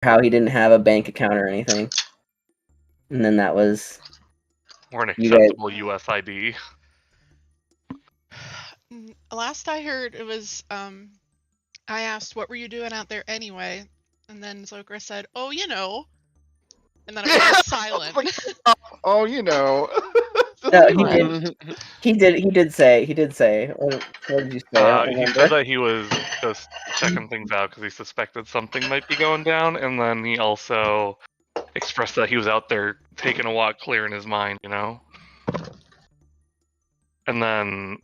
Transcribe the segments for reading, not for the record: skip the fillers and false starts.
how he didn't have a bank account or anything. And then that was... Or an You guys- acceptable US ID. Last I heard, it was, I asked, what were you doing out there anyway? And then Zokra said, oh, you know. And then it was just silent. Oh, you know. No, he did say. What did you say? I don't He remember. said that he was just checking things out because he suspected something might be going down, and then he also expressed that he was out there taking a walk, clearing his mind, you know? And then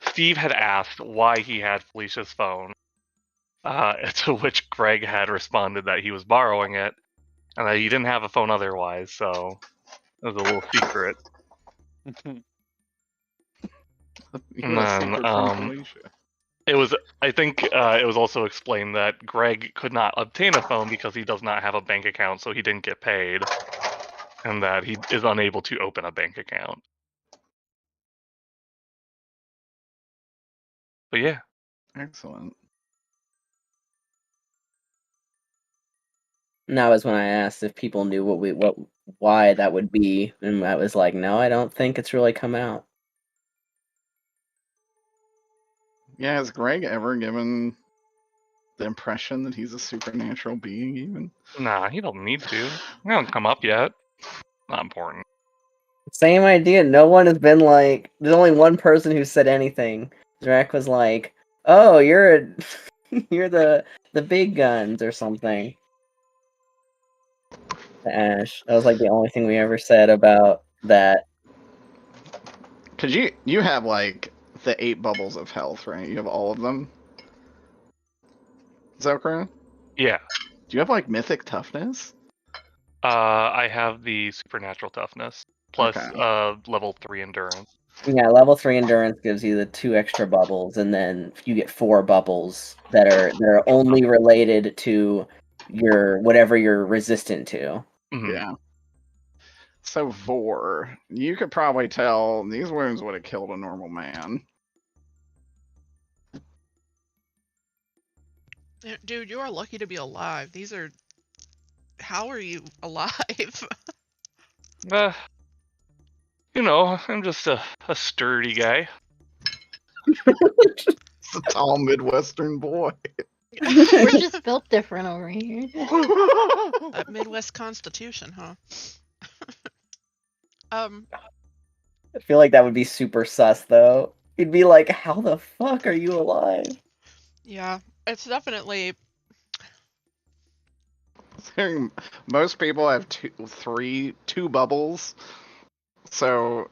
Steve had asked why he had Felicia's phone, to which Greg had responded that he was borrowing it, and that he didn't have a phone otherwise, so it was a little secret. And then, it was, I think it was also explained that Greg could not obtain a phone because he does not have a bank account, so he didn't get paid, and that he is unable to open a bank account. But yeah. Excellent. And that was when I asked if people knew why that would be, and I was like, no, I don't think it's really come out. Yeah, has Greg ever given the impression that he's a supernatural being, even? Nah, he don't need to. He hasn't come up yet. Not important. Same idea. No one has been like. There's only one person who said anything. Drek was like, "Oh, you're the big guns or something." To Ash. That was like the only thing we ever said about that. Cause you have like the 8 bubbles of health, right? You have all of them. Zokra? Yeah. Do you have like mythic toughness? I have the supernatural toughness plus Okay. level 3 endurance. Yeah, level 3 endurance gives you the 2 extra bubbles, and then you get 4 bubbles that are only related to your whatever you're resistant to. Mm-hmm. Yeah. So Vor, you could probably tell these wounds would have killed a normal man. Dude, you are lucky to be alive. These are... How are you alive? You know, I'm just a sturdy guy. It's a tall Midwestern boy. We're just built different over here. That Midwest Constitution, huh? I feel like that would be super sus, though. You'd be like, how the fuck are you alive? Yeah, it's definitely... Most people have two bubbles. So,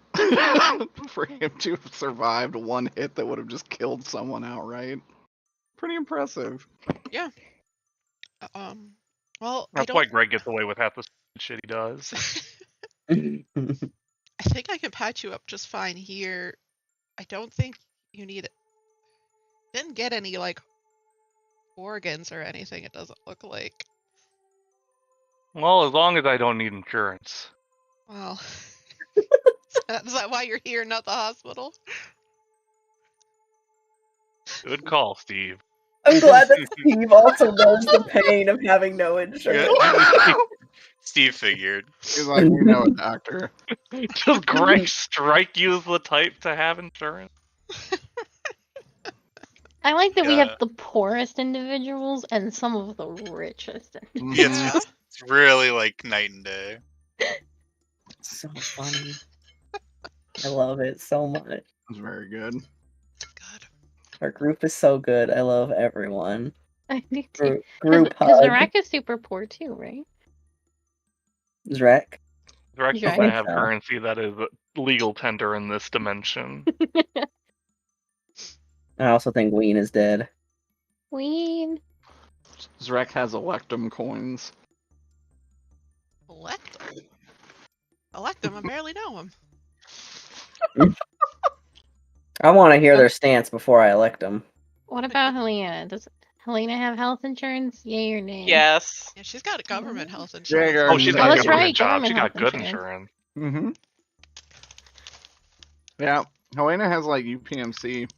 for him to have survived one hit that would have just killed someone outright, pretty impressive. Yeah. Well, That's why Greg gets away with half the shit he does. I think I can patch you up just fine here. I don't think you need it. Didn't get any, like, organs or anything, it doesn't look like. Well, as long as I don't need insurance. Well, is that why you're here, not the hospital? Good call, Steve. I'm glad that Steve also knows the pain of having no insurance. Steve figured. He's like, we know a doctor. Does Greg strike you as the type to have insurance? I like that we have the poorest individuals and some of the richest individuals. It's really like night and day. So funny. I love it so much. It's very good. Good. Our group is so good. I love everyone. I do too. Group Because hug. Zarek is super poor too, right? Zrek? Zrek doesn't have currency that is legal tender in this dimension. I also think Ween is dead. Ween. Zrek has Electum coins. Electum? Electum, I barely know him. I want to hear their stance before I elect them. What about Helena? Does Helena have health insurance? Yay or nay? Yes. Yeah, she's got a government health insurance. Jagger. Oh, she's got a that's government right, job. She government got good health insurance. Mm-hmm. Yeah, Helena has like UPMC.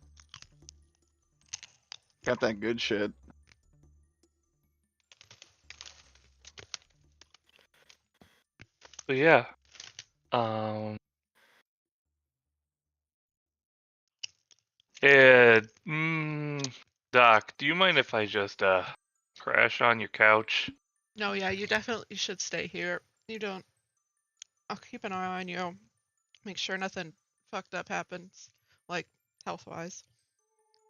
Got that good shit. But yeah. Doc, do you mind if I just crash on your couch? No, yeah, you definitely should stay here. You don't. I'll keep an eye on you. Make sure nothing fucked up happens, like health-wise.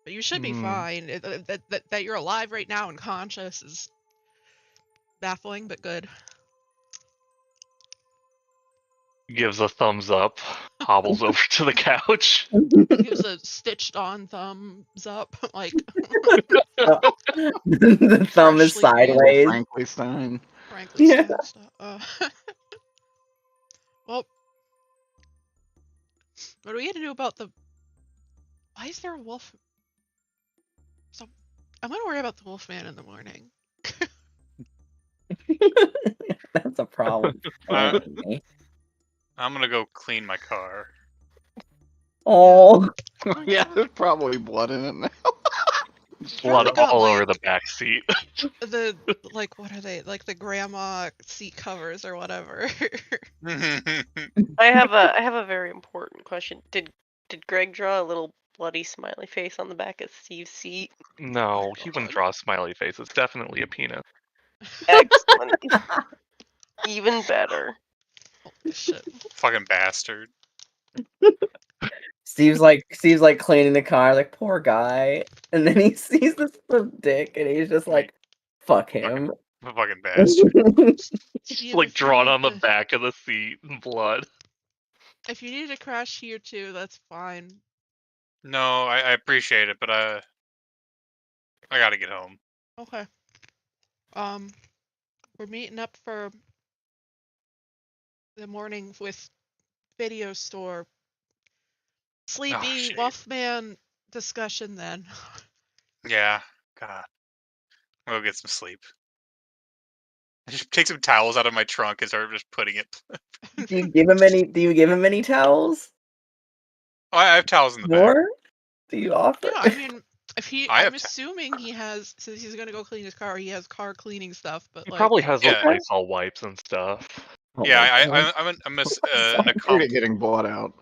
But you should be fine. That you're alive right now and conscious is baffling, but good. Gives a thumbs up, hobbles over to the couch. Gives a stitched-on thumbs up, like. The thumb is Freshly made. sideways. Frankly Stein. Frankly Yeah. Stein stuff. Well, what are we gonna do about the? Why is there a wolf? So, I'm gonna worry about the wolf man in the morning. That's a problem. I'm gonna go clean my car. Oh, Yeah, there's probably blood in it now. Blood Probably got, all like, over the back seat. The like, what are they? Like the grandma seat covers or whatever. I have a very important question. Did Greg draw a little bloody smiley face on the back of Steve's seat? No, he wouldn't draw a smiley face. It's definitely a penis. Excellent. Even better. Holy shit. Fucking bastard. Steve's like cleaning the car, like poor guy, and then he sees this dick, and he's just like, "Fuck him." Fucking bastard. Steve, Like if you drawn need on the to- back of the seat in blood. If you need to crash here too, that's fine. No, I appreciate it, but I gotta get home. Okay. We're meeting up for the morning with video store sleepy shit. Wolfman discussion then. Yeah. God. I'll go get some sleep. I just take some towels out of my trunk and start just putting it. Do you give him any? Do you give him any towels? Oh, I have towels in the back. More? Do you offer? Yeah, I mean, if he, I I'm have assuming he has, since he's gonna go clean his car, he has car cleaning stuff. But He like, probably has those Yeah. Lysol wipes and stuff. Oh Yeah, my God. I'm an Good at getting blood out.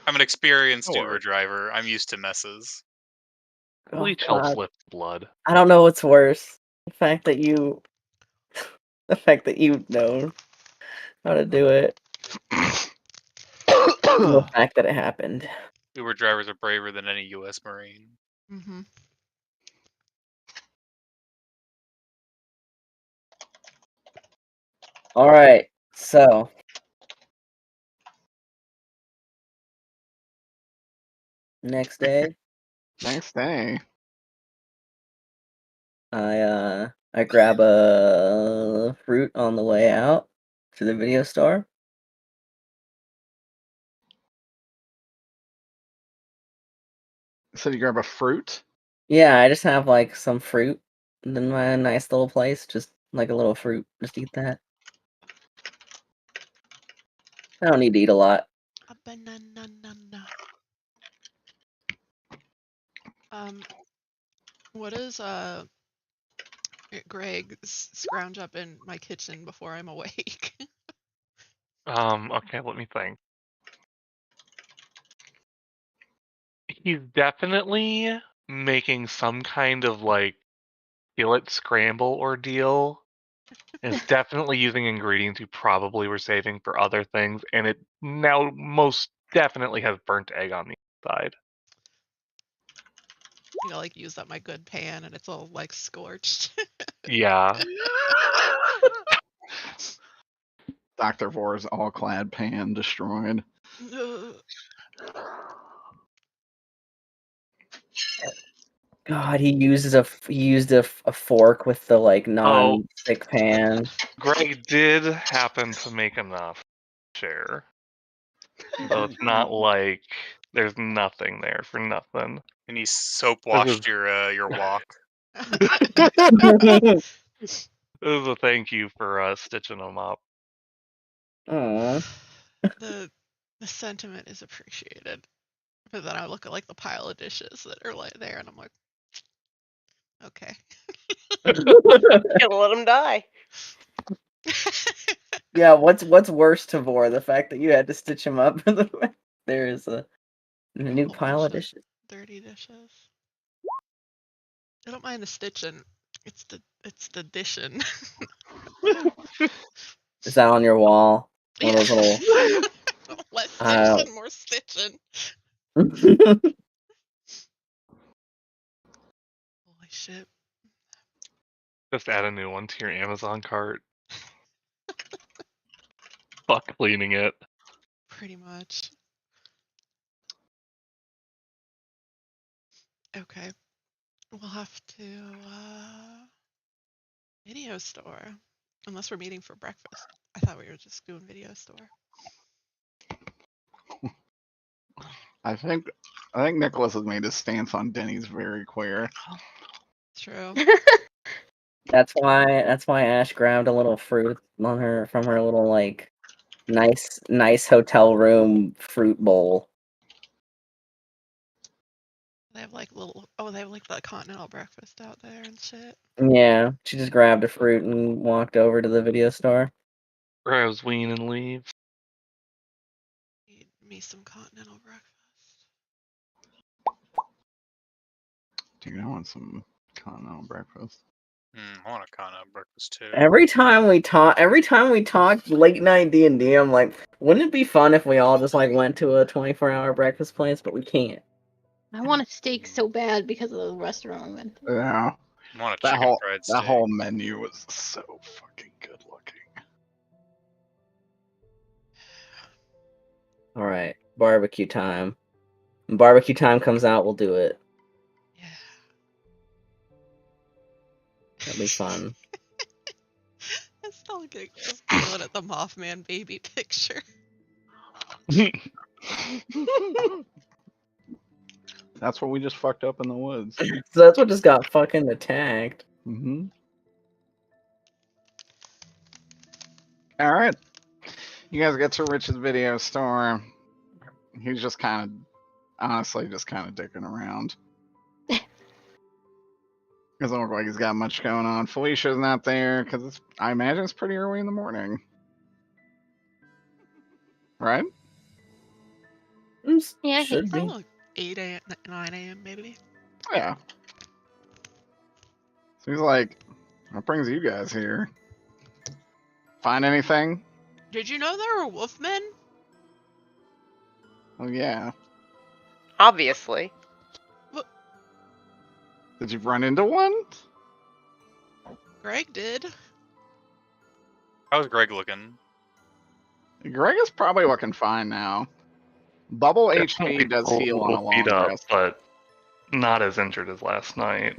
I'm an experienced Sure. Uber driver. I'm used to messes. Oh, Bleach helps God. lift blood. I don't know what's worse: the fact that you know how to do it, or the fact that it happened. Uber drivers are braver than any U.S. Marine. mm-hmm. All right, so next day, Next day. I grab a fruit on the way out to the video store. So you grab a fruit? Yeah, I just have like some fruit in my nice little place, just like a little fruit. Just eat that. I don't need to eat a lot. A banana. What is Greg scrounge up in my kitchen before I'm awake? Okay, let me think. He's definitely making some kind of like skillet scramble ordeal. Is definitely using ingredients you probably were saving for other things, and it now most definitely has burnt egg on the inside. You know, like use up my good pan and it's all like scorched. Yeah. Dr. Vor's all-clad pan destroyed. God, he used a fork with the like non-stick pan. Greg did happen to make enough share. So it's not like there's nothing there for nothing. And he soap washed your wok. This is a thank you for stitching them up. Aw. The sentiment is appreciated. But then I look at like the pile of dishes that are like there and I'm like, okay. Gonna let him die. Yeah, what's worse, Tavor? The fact that you had to stitch him up. There is a new Whole pile bunch of dishes. Dirty dishes. I don't mind the stitching. It's the dishing. Is that on your wall? One of those little. Less Uh, stitching, more stitching. Holy shit. Just add a new one to your Amazon cart. Fuck cleaning it. Pretty much. Okay. We'll have to video store. Unless we're meeting for breakfast. I thought we were just doing video store. I think Nicholas has made his stance on Denny's very clear. True. That's why Ash grabbed a little fruit on her from her little like nice hotel room fruit bowl. They have like they have like the continental breakfast out there and shit. Yeah, she just grabbed a fruit and walked over to the video store. Grabs Ween and leaves. Need me some continental breakfast. Dude, I want some continental breakfast. I want a continental breakfast too. Every time we talk late night D&D, I'm like, wouldn't it be fun if we all just like went to a 24-hour breakfast place? But we can't. I want a steak so bad because of the restaurant we went to. Yeah. I want a chicken fried steak. That whole menu was so fucking good looking. All right, barbecue time. When barbecue time comes out, we'll do it. Yeah. That'll be fun. I'm still just giggling at the Mothman baby picture. That's what we just fucked up in the woods. So that's what just got fucking attacked. Mm-hmm. All right. You guys get to Rich's video store. He's just honestly just kind of dicking around. Doesn't look like he's got much going on. Felicia's not there because I imagine it's pretty early in the morning. Right? Yeah, Should be. Like 8 a.m., 9 a.m. maybe. Yeah. So he's like, what brings you guys here? Find anything? Did you know there were wolfmen? Oh, yeah. Obviously. Did you run into one? Greg did. How's Greg looking? Greg is probably looking fine now. Bubble Definitely HP does a heal on a little beat long up, rest. but not as injured as last night.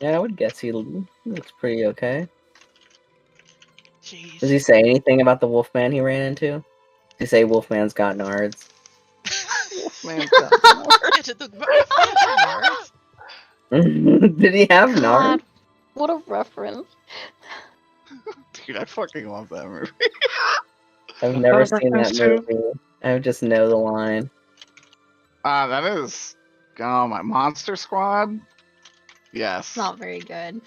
Yeah, I would guess he looks pretty okay. Jeez. Does he say anything about the Wolfman he ran into? Does he say Wolfman's got nards? Wolfman's got nards. Yeah, did the Wolfman have nards? Did he have God, nards? what a reference. Dude, I fucking love that movie. I've never seen that movie. I just know the line. That is... Oh, my Monster Squad? Yes. Not very good.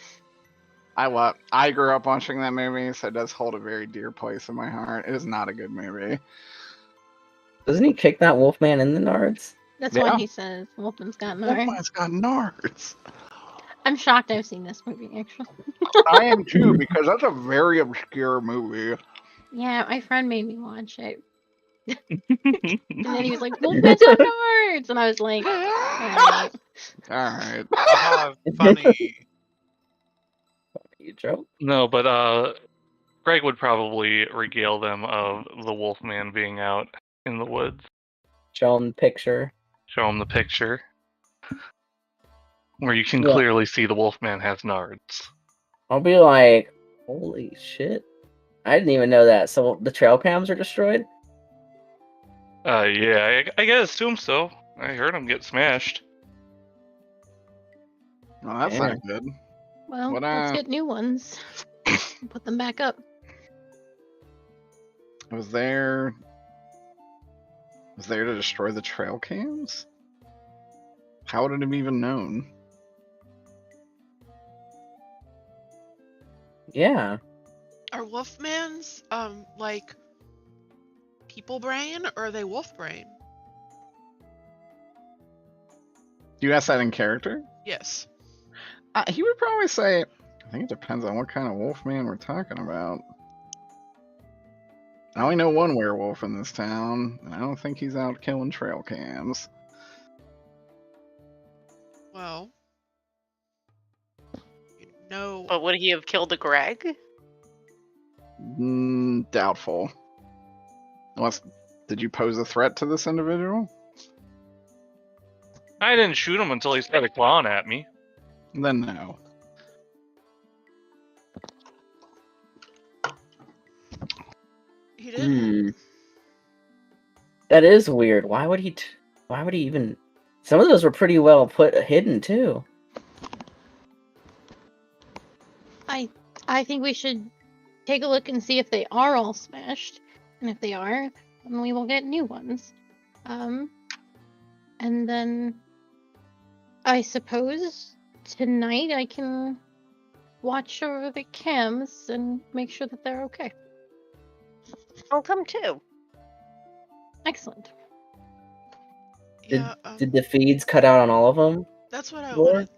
I grew up watching that movie, so it does hold a very dear place in my heart. It is not a good movie. Doesn't he kick that Wolfman in the nards? That's Yeah. why he says Wolfman's got nards. Wolfman's got nards. I'm shocked I've seen this movie, actually. I am too, because that's a very obscure movie. Yeah, my friend made me watch it. And then he was like, Wolfman's got nards! And I was like, alright. Alright. Haha, funny. You joke? No, but Greg would probably regale them of the Wolfman being out in the woods. Show him the picture. Show him the picture. Where you can Yeah. clearly see the Wolfman has nards. I'll be like, holy shit. I didn't even know that. So the trail cams are destroyed? Yeah, I gotta assume so. I heard him get smashed. Well, that's Yeah. not good. Well, What, let's get new ones. Put them back up. Was there to destroy the trail cams? How would it have even known? Yeah. Are Wolfmans like people brain or are they wolf brain? You asked that in character? Yes. He would probably say, I think it depends on what kind of wolfman we're talking about. I only know one werewolf in this town, and I don't think he's out killing trail cams. Well, you know. But would he have killed a Greg? Doubtful. Unless, did you pose a threat to this individual? I didn't shoot him until he started clawing at me. Then no. He didn't. That is weird. Why would he even? Some of those were pretty well hidden too. I think we should take a look and see if they are all smashed, and if they are, then we will get new ones. And then I suppose tonight I can watch over the cams and make sure that they're okay. I'll come too. Excellent. Yeah. Did the feeds cut out on all of them? That's what I Lord? want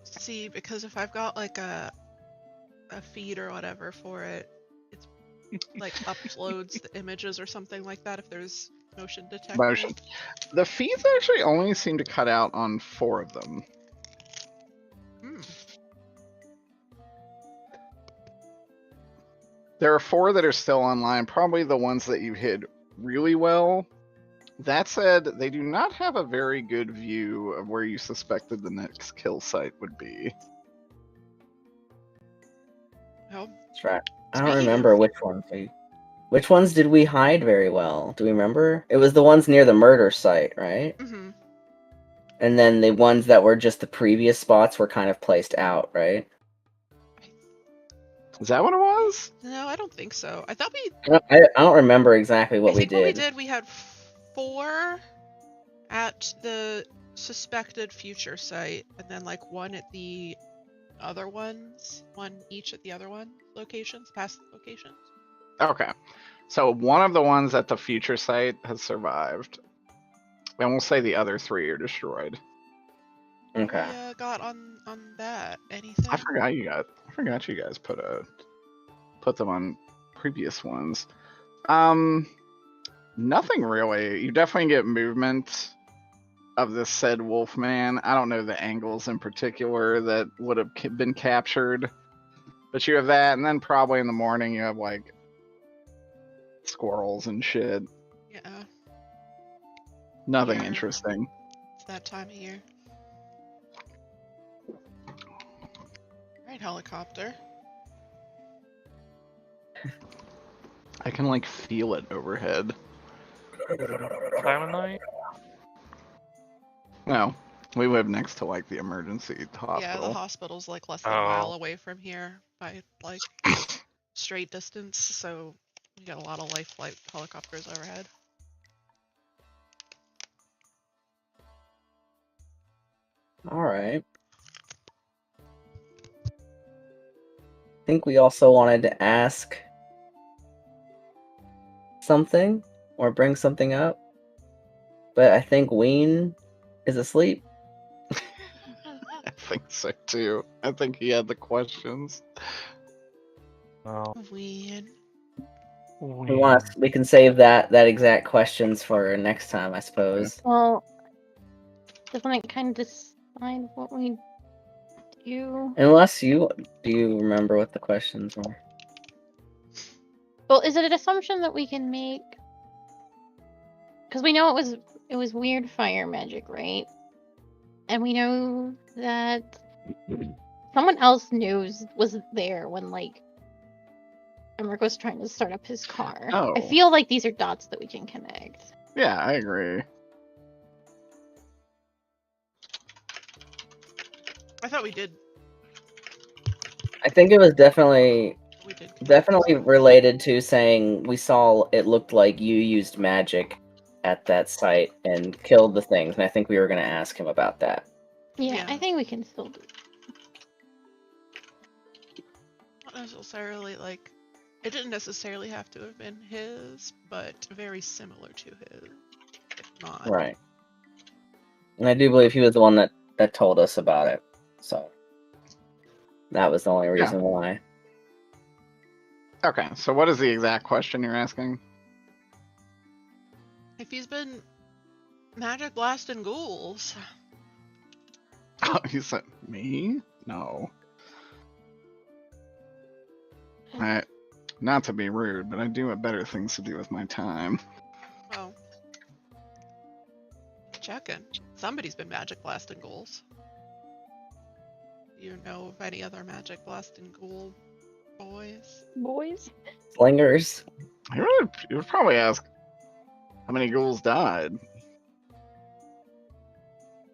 to see, because if I've got like a feed or whatever for it, it's like uploads the images or something like that if there's motion detected. Motion. The feeds actually only seem to cut out on 4 of them. There are 4 that are still online, probably the ones that you hid really well. That said, they do not have a very good view of where you suspected the next kill site would be. Oh. That's right. I don't Speaking remember of- which ones did we hide very well? Do we remember? It was the ones near the murder site, right? Mm-hmm. And then the ones that were just the previous spots were kind of placed out, right? Is that what it was? No, I don't think so. I thought we. I don't remember exactly what I think we what we did. did, we had 4 at the suspected future site, and then like 1 at the other ones, 1 each at the other one locations, past locations. Okay. So one of the ones at the future site has survived. And we'll say the other 3 are destroyed. Okay. We got on that. Anything? I forgot you guys put them on previous ones. Nothing really. You definitely get movement of this said Wolfman. I don't know the angles in particular that would have been captured, but you have that, and then probably in the morning you have like squirrels and shit. Yeah. Nothing Yeah. interesting. It's that time of year. Right, helicopter. I can like feel it overhead. Time of night? No, we live next to like the emergency hospital. Yeah, the hospital's like less than a mile away from here by like straight distance, so we got a lot of life flight helicopters overhead. All right. I think we also wanted to ask something or bring something up, but I think Ween is asleep. I think so too. I think he had the questions. Oh. Ween. We can save that exact questions for next time, I suppose. Well, doesn't it kind of decide what we do? Unless do you remember what the questions were? Well, is it an assumption that we can make? Because we know it was weird fire magic, right? And we know that someone else was there when like Emmerich was trying to start up his car. Oh. I feel like these are dots that we can connect. Yeah, I agree. I thought we did. I think it was definitely We did. definitely related to saying we saw it looked like you used magic at that site and killed the things, and I think we were going to ask him about that. Yeah, Yeah. I think we can still do. necessarily like. It didn't necessarily have to have been his, but very similar to his, if not. Right. And I do believe he was the one that told us about it. So that was the only reason why. Okay, so what is the exact question you're asking? If he's been magic blasting ghouls. Oh, you said me? No. Not to be rude, but I do have better things to do with my time. Well, checking. Somebody's been magic blasting ghouls. You know of any other magic blasting ghoul boys? Boys? Slingers. You would probably ask how many ghouls died.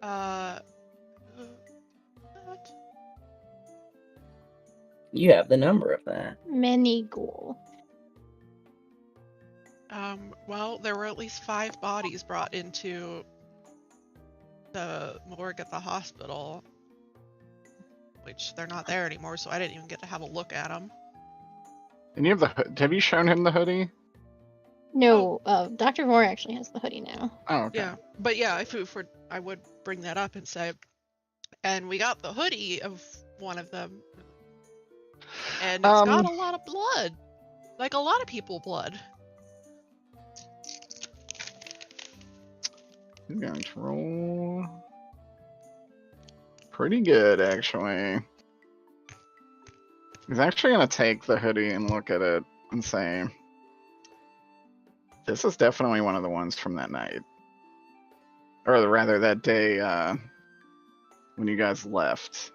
What? You have the number of that. Many ghoul. Well, there were at least 5 bodies brought into the morgue at the hospital, which they're not there anymore, so I didn't even get to have a look at them. And you have you shown him the hoodie? No, Dr. Moore actually has the hoodie now. Oh, okay. Yeah, but yeah, if I would bring that up and say, and we got the hoodie of one of them, and it's got a lot of blood, like a lot of people blood. He's going to roll pretty good, actually. He's actually going to take the hoodie and look at it and say, this is definitely one of the ones from that night. Or rather, that day when you guys left.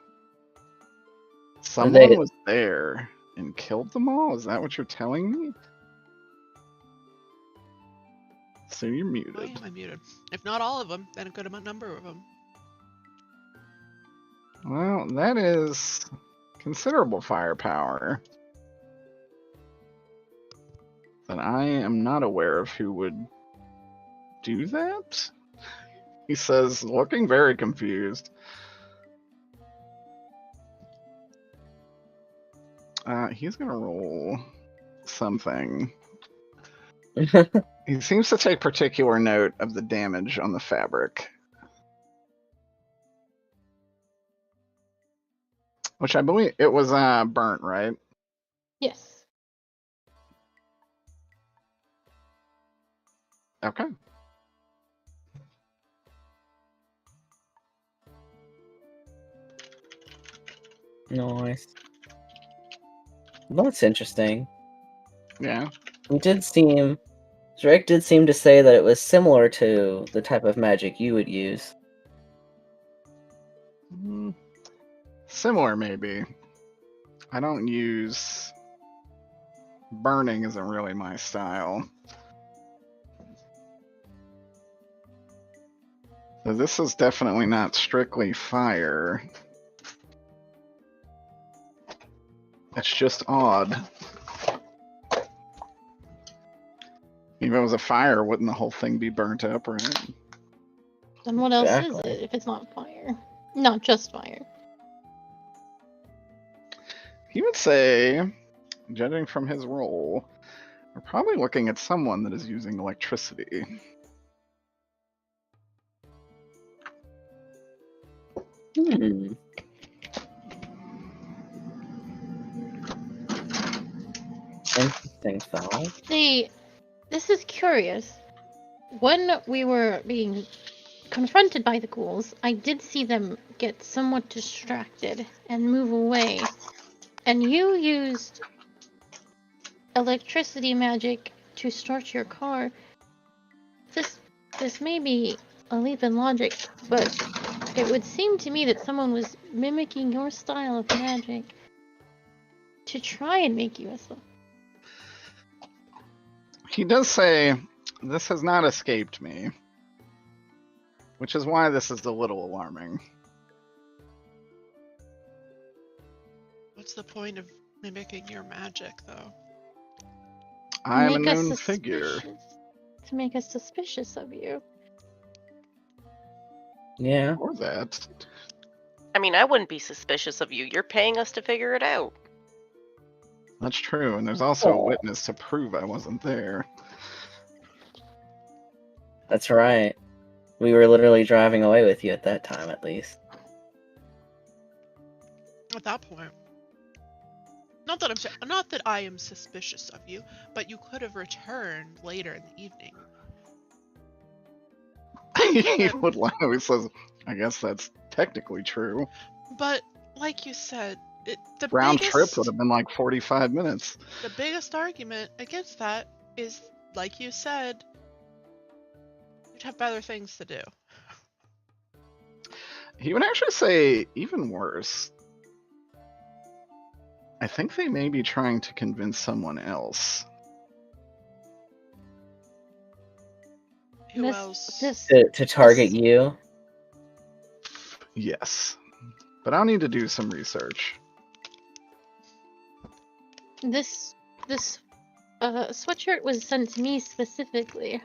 Someone was there and killed them all? Is that what you're telling me? So you're muted. Why am I muted? If not all of them, then a good number of them. Well, that is considerable firepower. That I am not aware of who would do that. He says, looking very confused. He's gonna roll something. He seems to take particular note of the damage on the fabric. Which I believe it was burnt, right? Yes. Okay. Nice. Well, that's interesting. Yeah. Drake did seem to say that it was similar to the type of magic you would use. Similar, maybe. I don't use... Burning isn't really my style. So this is definitely not strictly fire. It's just odd. If it was a fire, wouldn't the whole thing be burnt up, right? Then what else is it if it's not fire? Not just fire. He would say, judging from his role, we're probably looking at someone that is using electricity. Interesting thought. This is curious. When we were being confronted by the ghouls, I did see them get somewhat distracted and move away. And you used electricity magic to start your car. This may be a leap in logic, but it would seem to me that someone was mimicking your style of magic to try and make you a slave. He does say, this has not escaped me. Which is why this is a little alarming. What's the point of mimicking your magic, though? I am a known figure. To make us suspicious of you. Yeah. Or that. I mean, I wouldn't be suspicious of you. You're paying us to figure it out. That's true, and there's also a Oh. witness to prove I wasn't there. That's right. We were literally driving away with you at that time, at least. At that point. Not that I am suspicious of you, but you could have returned later in the evening. He would lie. He says, "I guess that's technically true." But like you said, the Round biggest trip would have been like 45 minutes. the biggest argument against that is, like you said, you'd have better things to do. He would actually say even worse. I think they may be trying to convince someone else. Who This- else? This To target you? Yes. But I'll need to do some research. this sweatshirt was sent to me specifically.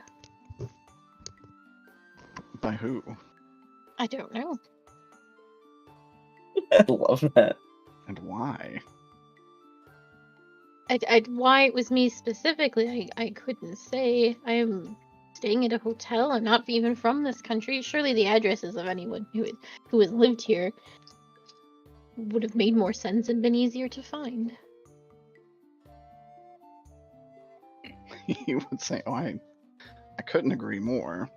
By who? I don't know. I love that. And why? Why it was me specifically, I couldn't say. I am staying at a hotel. I'm not even from this country. Surely the addresses of anyone who has lived here would have made more sense and been easier to find. He would say, "Oh, I couldn't agree more."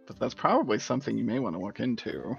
But that's probably something you may want to look into.